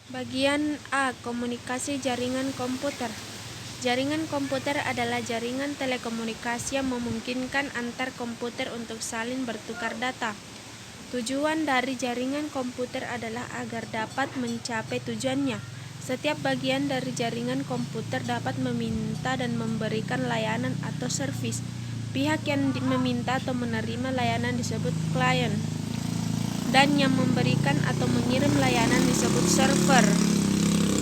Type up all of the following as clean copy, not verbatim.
Bagian A. Komunikasi jaringan komputer. Jaringan komputer adalah jaringan telekomunikasi yang memungkinkan antar komputer untuk saling bertukar data. Tujuan dari jaringan komputer adalah agar dapat mencapai tujuannya. Setiap bagian dari jaringan komputer dapat meminta dan memberikan layanan atau servis. Pihak yang meminta atau menerima layanan disebut klien, dan yang memberikan atau mengirim layanan disebut server.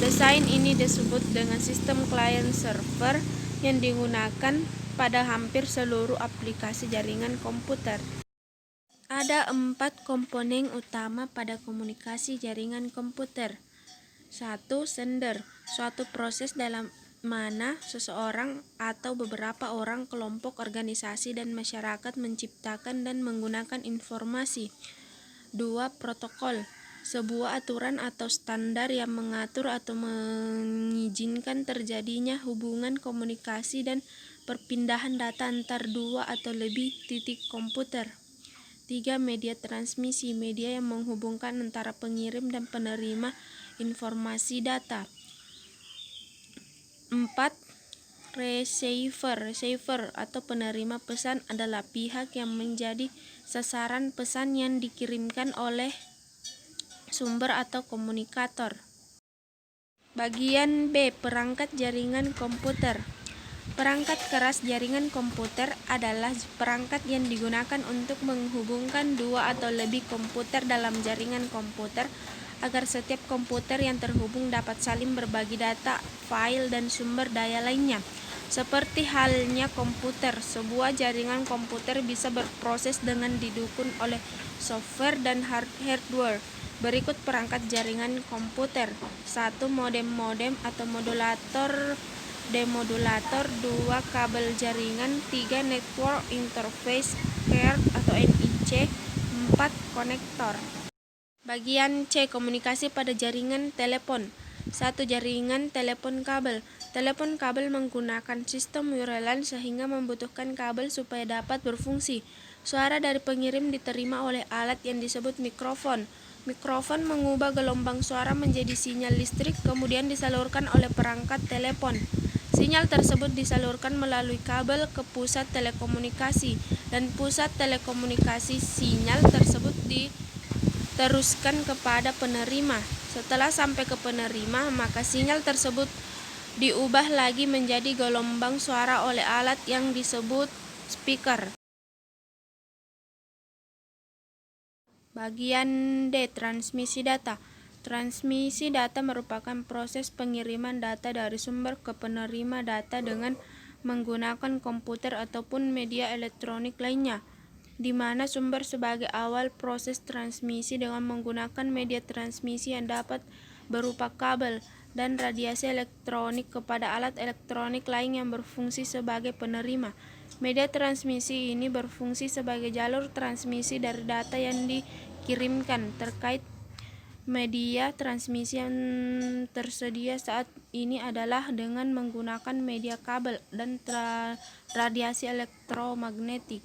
Desain ini disebut dengan sistem client-server yang digunakan pada hampir seluruh aplikasi jaringan komputer. Ada 4 komponen utama pada komunikasi jaringan komputer. 1. Sender, suatu proses dalam mana seseorang atau beberapa orang, kelompok, organisasi, dan masyarakat menciptakan dan menggunakan informasi. 2. Protokol, sebuah aturan atau standar yang mengatur atau mengizinkan terjadinya hubungan komunikasi dan perpindahan data antar dua atau lebih titik komputer. 3. Media transmisi, media yang menghubungkan antara pengirim dan penerima informasi data. 4. Receiver atau penerima pesan adalah pihak yang menjadi sasaran pesan yang dikirimkan oleh sumber atau komunikator. Bagian B. Perangkat jaringan komputer. Perangkat keras jaringan komputer adalah perangkat yang digunakan untuk menghubungkan dua atau lebih komputer dalam jaringan komputer agar setiap komputer yang terhubung dapat saling berbagi data, file, dan sumber daya lainnya. Seperti halnya komputer, sebuah jaringan komputer bisa berproses dengan didukung oleh software dan hardware. Berikut perangkat jaringan komputer. 1. Modem atau modulator, demodulator. 2. Kabel jaringan. 3. Network interface card atau NIC. 4. Konektor. Bagian C. Komunikasi pada jaringan telepon. 1. Jaringan telepon kabel. Telepon kabel menggunakan sistem wirelan sehingga membutuhkan kabel supaya dapat berfungsi. Suara dari pengirim diterima oleh alat yang disebut mikrofon. Mikrofon mengubah gelombang suara menjadi sinyal listrik, kemudian disalurkan oleh perangkat telepon. Sinyal tersebut disalurkan melalui kabel ke pusat telekomunikasi, dan pusat telekomunikasi sinyal tersebut diteruskan kepada penerima. Setelah sampai ke penerima, maka sinyal tersebut diubah lagi menjadi gelombang suara oleh alat yang disebut speaker. Bagian D. Transmisi data. Transmisi data merupakan proses pengiriman data dari sumber ke penerima data dengan menggunakan komputer ataupun media elektronik lainnya, di mana sumber sebagai awal proses transmisi dengan menggunakan media transmisi yang dapat berupa kabel dan radiasi elektronik kepada alat elektronik lain yang berfungsi sebagai penerima. Media transmisi ini berfungsi sebagai jalur transmisi dari data yang dikirimkan. Terkait media transmisi yang tersedia saat ini adalah dengan menggunakan media kabel dan radiasi elektromagnetik.